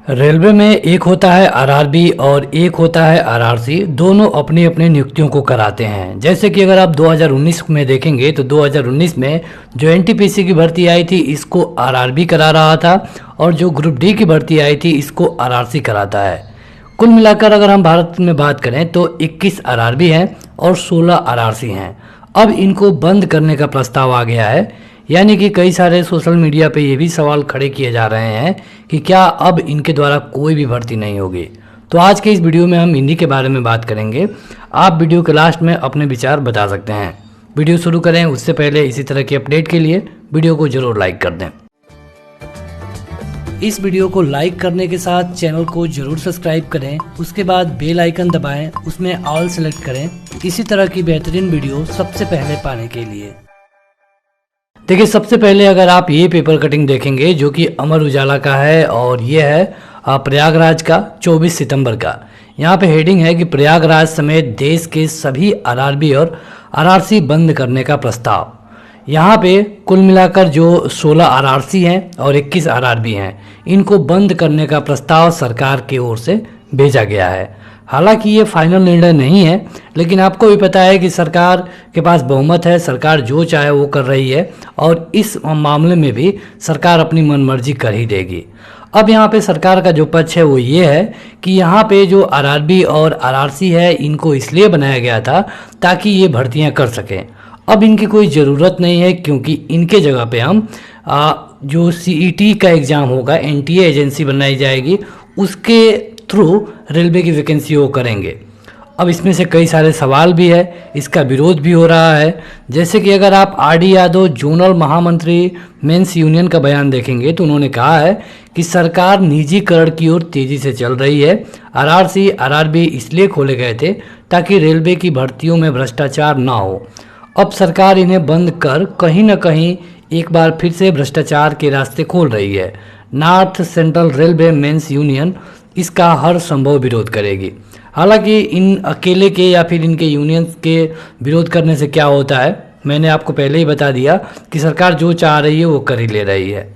Railway में एक होता है आरआरबी और एक होता है आरआरसी। दोनों अपनी अपनी नियुक्तियों को कराते हैं। जैसे कि अगर आप 2019 में देखेंगे तो 2019 में जो एनटीपीसी की भर्ती आई थी इसको आरआरबी करा रहा था और जो ग्रुप डी की भर्ती आई थी इसको आरआरसी कराता है। कुल मिलाकर अगर हम भारत में बात करें तो 21 आरआरबी हैं और 16 आरआरसी हैं। अब इनको बंद करने का प्रस्ताव आ गया है। यानी कि कई सारे सोशल मीडिया पे ये भी सवाल खड़े किए जा रहे हैं कि क्या अब इनके द्वारा कोई भी भर्ती नहीं होगी। तो आज के इस वीडियो में हम इन्हीं के बारे में बात करेंगे। आप वीडियो के लास्ट में अपने विचार बता सकते हैं। वीडियो शुरू करें उससे पहले इसी तरह की अपडेट के लिए वीडियो को जरूर लाइक कर दें। इस वीडियो को लाइक करने के साथ चैनल को जरूर सब्सक्राइब करें। उसके बाद बेल आइकन दबाएं, उसमें ऑल सेलेक्ट करें इसी तरह की बेहतरीन वीडियो सबसे पहले पाने के लिए। देखिए, सबसे पहले अगर आप ये पेपर कटिंग देखेंगे जो कि अमर उजाला का है और ये है प्रयागराज का 24 सितंबर का। यहाँ पे हेडिंग है कि प्रयागराज समेत देश के सभी आरआरबी और आरआरसी बंद करने का प्रस्ताव। यहाँ पे कुल मिलाकर जो 16 आरआरसी हैं और 21 आरआरबी हैं, इनको बंद करने का प्रस्ताव सरकार की ओर से भेजा गया है। हालांकि ये फाइनल निर्णय नहीं है, लेकिन आपको भी पता है कि सरकार के पास बहुमत है, सरकार जो चाहे वो कर रही है और इस मामले में भी सरकार अपनी मनमर्जी कर ही देगी। अब यहाँ पे सरकार का जो पक्ष है वो ये है कि यहाँ पे जो आरआरबी और आरआरसी है इनको इसलिए बनाया गया था ताकि ये भर्तियाँ कर सकें। अब इनकी कोई ज़रूरत नहीं है क्योंकि इनके जगह पे हम जो सीईटी का एग्ज़ाम होगा, एनटीए एजेंसी बनाई जाएगी, उसके थ्रू रेलवे की वैकेंसी वो करेंगे। अब इसमें से कई सारे सवाल भी है, इसका विरोध भी हो रहा है। जैसे कि अगर आप आरडी यादव जोनल महामंत्री मेंस यूनियन का बयान देखेंगे तो उन्होंने कहा है कि सरकार निजीकरण की ओर तेज़ी से चल रही है। आरआरसी आरआरबी इसलिए खोले गए थे ताकि रेलवे की भर्तियों में भ्रष्टाचार ना हो। अब सरकार इन्हें बंद कर कहीं ना कहीं एक बार फिर से भ्रष्टाचार के रास्ते खोल रही है। North central railway men's union इसका हर संभव विरोध करेगी। हालांकि इन अकेले के या फिर इनके यूनियंस के विरोध करने से क्या होता है, मैंने आपको पहले ही बता दिया कि सरकार जो चाह रही है वो कर ही ले रही है।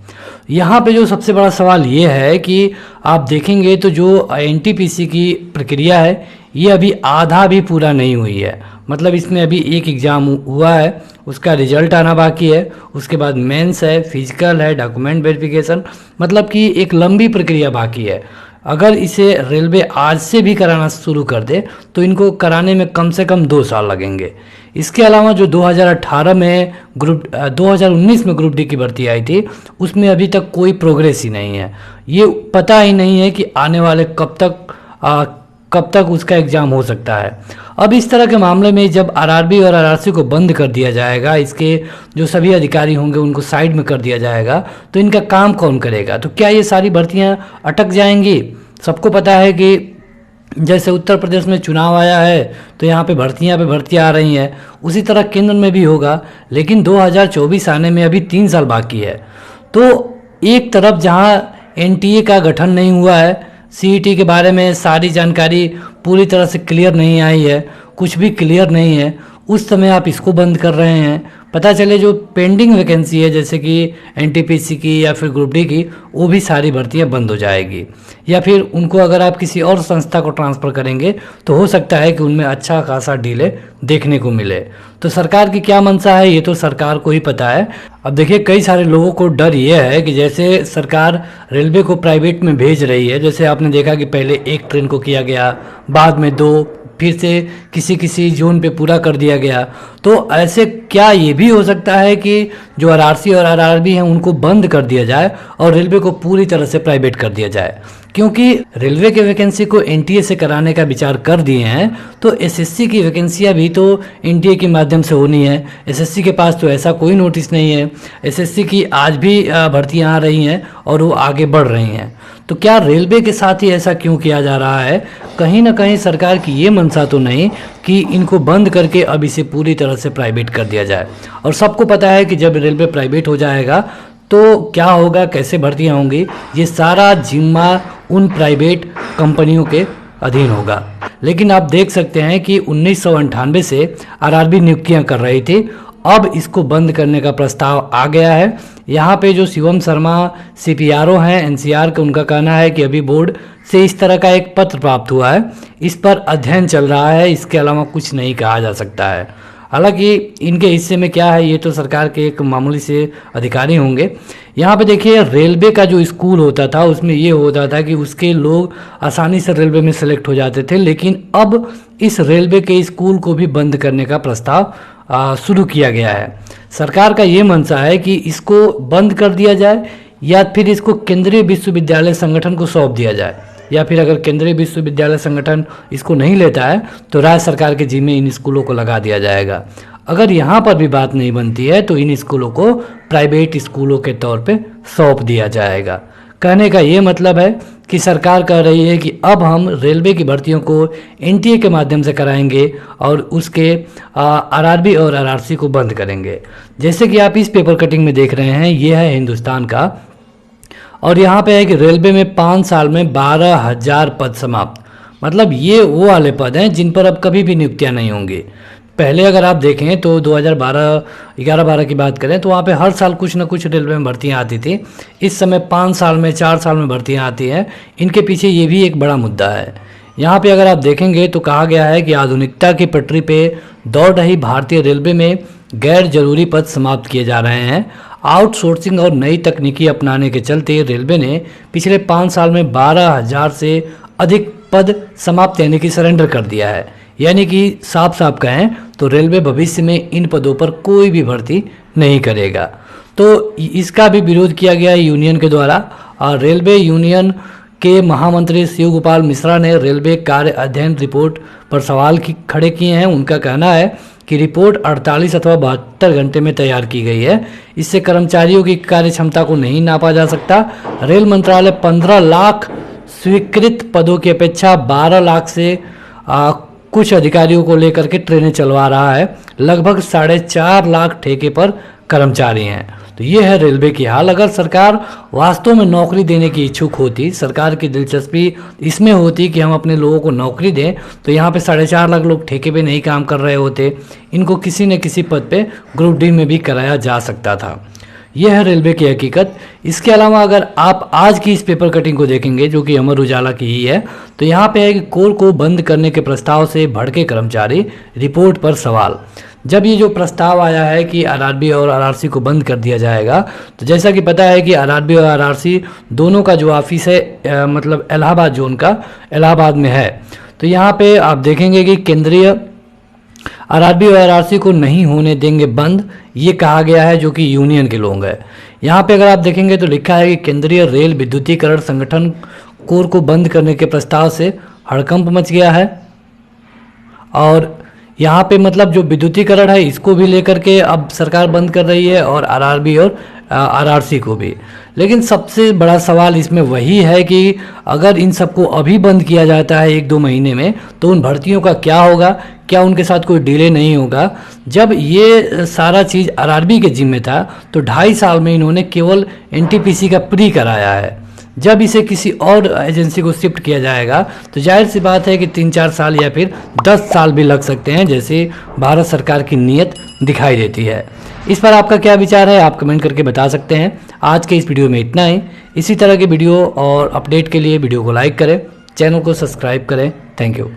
यहाँ पे जो सबसे बड़ा सवाल ये है कि आप देखेंगे तो जो एनटीपीसी की प्रक्रिया है ये अभी आधा भी पूरा नहीं हुई है। मतलब इसमें अभी एक एग्ज़ाम हुआ है, उसका रिजल्ट आना बाकी है, उसके बाद मेंस है, फिजिकल है, डॉक्यूमेंट वेरिफिकेशन, मतलब कि एक लंबी प्रक्रिया बाकी है। अगर इसे रेलवे आज से भी कराना शुरू कर दे तो इनको कराने में कम से कम 2 साल लगेंगे। इसके अलावा जो 2018 में 2019 में ग्रुप डी की भर्ती आई थी उसमें अभी तक कोई प्रोग्रेस ही नहीं है। ये पता ही नहीं है कि आने वाले कब तक उसका एग्ज़ाम हो सकता है। अब इस तरह के मामले में जब आरआरबी और आरआरसी को बंद कर दिया जाएगा, इसके जो सभी अधिकारी होंगे उनको साइड में कर दिया जाएगा, तो इनका काम कौन करेगा? तो क्या ये सारी भर्तियां अटक जाएंगी? सबको पता है कि जैसे उत्तर प्रदेश में चुनाव आया है तो यहाँ पे भर्तियाँ आ रही हैं, उसी तरह केंद्र में भी होगा। लेकिन 2024 आने में अभी 3 साल बाकी है। तो एक तरफ जहाँ एनटीए का गठन नहीं हुआ है, सीईटी के बारे में सारी जानकारी पूरी तरह से क्लियर नहीं आई है, कुछ भी क्लियर नहीं है, उस समय आप इसको बंद कर रहे हैं। पता चले जो पेंडिंग वैकेंसी है जैसे कि एनटीपीसी की या फिर ग्रुप डी की, वो भी सारी भर्तियां बंद हो जाएगी। या फिर उनको अगर आप किसी और संस्था को ट्रांसफ़र करेंगे तो हो सकता है कि उनमें अच्छा खासा डिले देखने को मिले। तो सरकार की क्या मंशा है ये तो सरकार को ही पता है। अब देखिए, कई सारे लोगों को डर ये है कि जैसे सरकार रेलवे को प्राइवेट में भेज रही है, जैसे आपने देखा कि पहले एक ट्रेन को किया गया, बाद में 2, फिर से किसी जोन पे पूरा कर दिया गया। तो ऐसे क्या ये भी हो सकता है कि जो आरआरसी और आरआरबी हैं उनको बंद कर दिया जाए और रेलवे को पूरी तरह से प्राइवेट कर दिया जाए? क्योंकि रेलवे के वैकेंसी को एनटीए से कराने का विचार कर दिए हैं तो एसएससी की वैकेंसियां भी तो एनटीए के माध्यम से होनी है। एसएससी के पास तो ऐसा कोई नोटिस नहीं है। एसएससी की आज भी भर्तियां आ रही हैं और वो आगे बढ़ रही हैं। तो क्या रेलवे के साथ ही ऐसा क्यों किया जा रहा है? कहीं ना कहीं सरकार की ये मंशा तो नहीं कि इनको बंद करके अब इसे पूरी तरह से प्राइवेट कर दिया जाए। और सबको पता है कि जब रेलवे प्राइवेट हो जाएगा तो क्या होगा, कैसे भर्तियां होंगी, ये सारा जिम्मा उन प्राइवेट कंपनियों के अधीन होगा। लेकिन आप देख सकते हैं कि 1998 से आरआरबी नियुक्तियां कर रही थी अब इसको बंद करने का प्रस्ताव आ गया है। यहाँ पे जो शिवम शर्मा CPRO हैं NCR के, उनका कहना है कि अभी बोर्ड से इस तरह का एक पत्र प्राप्त हुआ है, इस पर अध्ययन चल रहा है, इसके अलावा कुछ नहीं कहा जा सकता है। हालांकि इनके हिस्से में क्या है ये तो सरकार के एक मामूली से अधिकारी होंगे। यहाँ पे देखिए, रेलवे का जो स्कूल होता था उसमें ये होता था कि उसके लोग आसानी से रेलवे में सेलेक्ट हो जाते थे, लेकिन अब इस रेलवे के स्कूल को भी बंद करने का प्रस्ताव शुरू किया गया है। सरकार का ये मंशा है कि इसको बंद कर दिया जाए या फिर इसको केंद्रीय विश्वविद्यालय संगठन को सौंप दिया जाए, या फिर अगर केंद्रीय विश्वविद्यालय संगठन इसको नहीं लेता है तो राज्य सरकार के जिम्मे इन स्कूलों को लगा दिया जाएगा। अगर यहाँ पर भी बात नहीं बनती है तो इन स्कूलों को प्राइवेट स्कूलों के तौर पे सौंप दिया जाएगा। कहने का ये मतलब है कि सरकार कह रही है कि अब हम रेलवे की भर्तियों को NTA के माध्यम से कराएंगे और उसके RRB और RRC को बंद करेंगे। जैसे कि आप इस पेपर कटिंग में देख रहे हैं, ये है हिंदुस्तान का, और यहाँ पे है कि रेलवे में 5 साल में 12,000 पद समाप्त। मतलब ये वो वाले पद हैं जिन पर अब कभी भी नियुक्तियाँ नहीं होंगी। पहले अगर आप देखें तो 2011-12 की बात करें तो वहाँ पे हर साल कुछ ना कुछ रेलवे में भर्तियाँ आती थी। इस समय 5 साल में 4 साल में भर्तियाँ आती हैं। इनके पीछे ये भी एक बड़ा मुद्दा है। यहाँ पे अगर आप देखेंगे तो कहा गया है कि आधुनिकता की पटरी पे दौड़ रही भारतीय रेलवे में गैर जरूरी पद समाप्त किए जा रहे हैं। आउटसोर्सिंग और नई तकनीकी अपनाने के चलते रेलवे ने पिछले 5 साल में 12,000 से अधिक पद समाप्त यानी कि सरेंडर कर दिया है। यानी कि साफ साफ कहें तो रेलवे भविष्य में इन पदों पर कोई भी भर्ती नहीं करेगा। तो इसका भी विरोध किया गया है यूनियन के द्वारा। और रेलवे यूनियन के महामंत्री शिव गोपाल मिश्रा ने रेलवे कार्य अध्ययन रिपोर्ट पर सवाल खड़े किए हैं। उनका कहना है कि रिपोर्ट 48 अथवा 72 घंटे में तैयार की गई है। इससे कर्मचारियों की कार्य क्षमता को नहीं नापा जा सकता। रेल मंत्रालय 15 लाख स्वीकृत पदों की अपेक्षा 12 लाख से कुछ अधिकारियों को लेकर के ट्रेनें चलवा रहा है। लगभग 4.5 लाख ठेके पर कर्मचारी हैं। तो ये है रेलवे की हाल। अगर सरकार वास्तव में नौकरी देने की इच्छुक होती, सरकार की दिलचस्पी इसमें होती कि हम अपने लोगों को नौकरी दें, तो यहाँ पे 4.5 लाख लोग ठेके पे नहीं काम कर रहे होते। इनको किसी न किसी पद पे ग्रुप डी में भी कराया जा सकता था। यह है रेलवे की हकीकत। इसके अलावा अगर आप आज की इस पेपर कटिंग को देखेंगे जो कि अमर उजाला की ही है, तो यहाँ पे है कि कोर को बंद करने के प्रस्ताव से भड़के कर्मचारी, रिपोर्ट पर सवाल। जब ये जो प्रस्ताव आया है कि RRB और RRC को बंद कर दिया जाएगा, तो जैसा कि पता है कि RRB और RRC दोनों का जो ऑफिस है मतलब इलाहाबाद जोन का इलाहाबाद में है। तो यहाँ पे आप देखेंगे कि केंद्रीय RRB और RRC को नहीं होने देंगे बंद, ये कहा गया है, जो कि यूनियन के लोग हैं। यहाँ पे अगर आप देखेंगे तो लिखा है कि केंद्रीय रेल विद्युतीकरण संगठन कोर को बंद करने के प्रस्ताव से हड़कंप मच गया है। और यहाँ पे मतलब जो विद्युतीकरण है इसको भी लेकर के अब सरकार बंद कर रही है, और RRB और RRC को भी। लेकिन सबसे बड़ा सवाल इसमें वही है कि अगर इन सबको अभी बंद किया जाता है 1-2 महीने में, तो उन भर्तियों का क्या होगा? क्या उनके साथ कोई डिले नहीं होगा? जब ये सारा चीज़ RRB के जिम्मे था तो 2.5 साल में इन्होंने केवल NTPC का प्री कराया है। जब इसे किसी और एजेंसी को शिफ्ट किया जाएगा तो जाहिर सी बात है कि 3-4 साल या फिर 10 साल भी लग सकते हैं, जैसे भारत सरकार की नीयत दिखाई देती है। इस पर आपका क्या विचार है, आप कमेंट करके बता सकते हैं। आज के इस वीडियो में इतना ही। इसी तरह के वीडियो और अपडेट के लिए वीडियो को लाइक करें, चैनल को सब्सक्राइब करें। Thank you.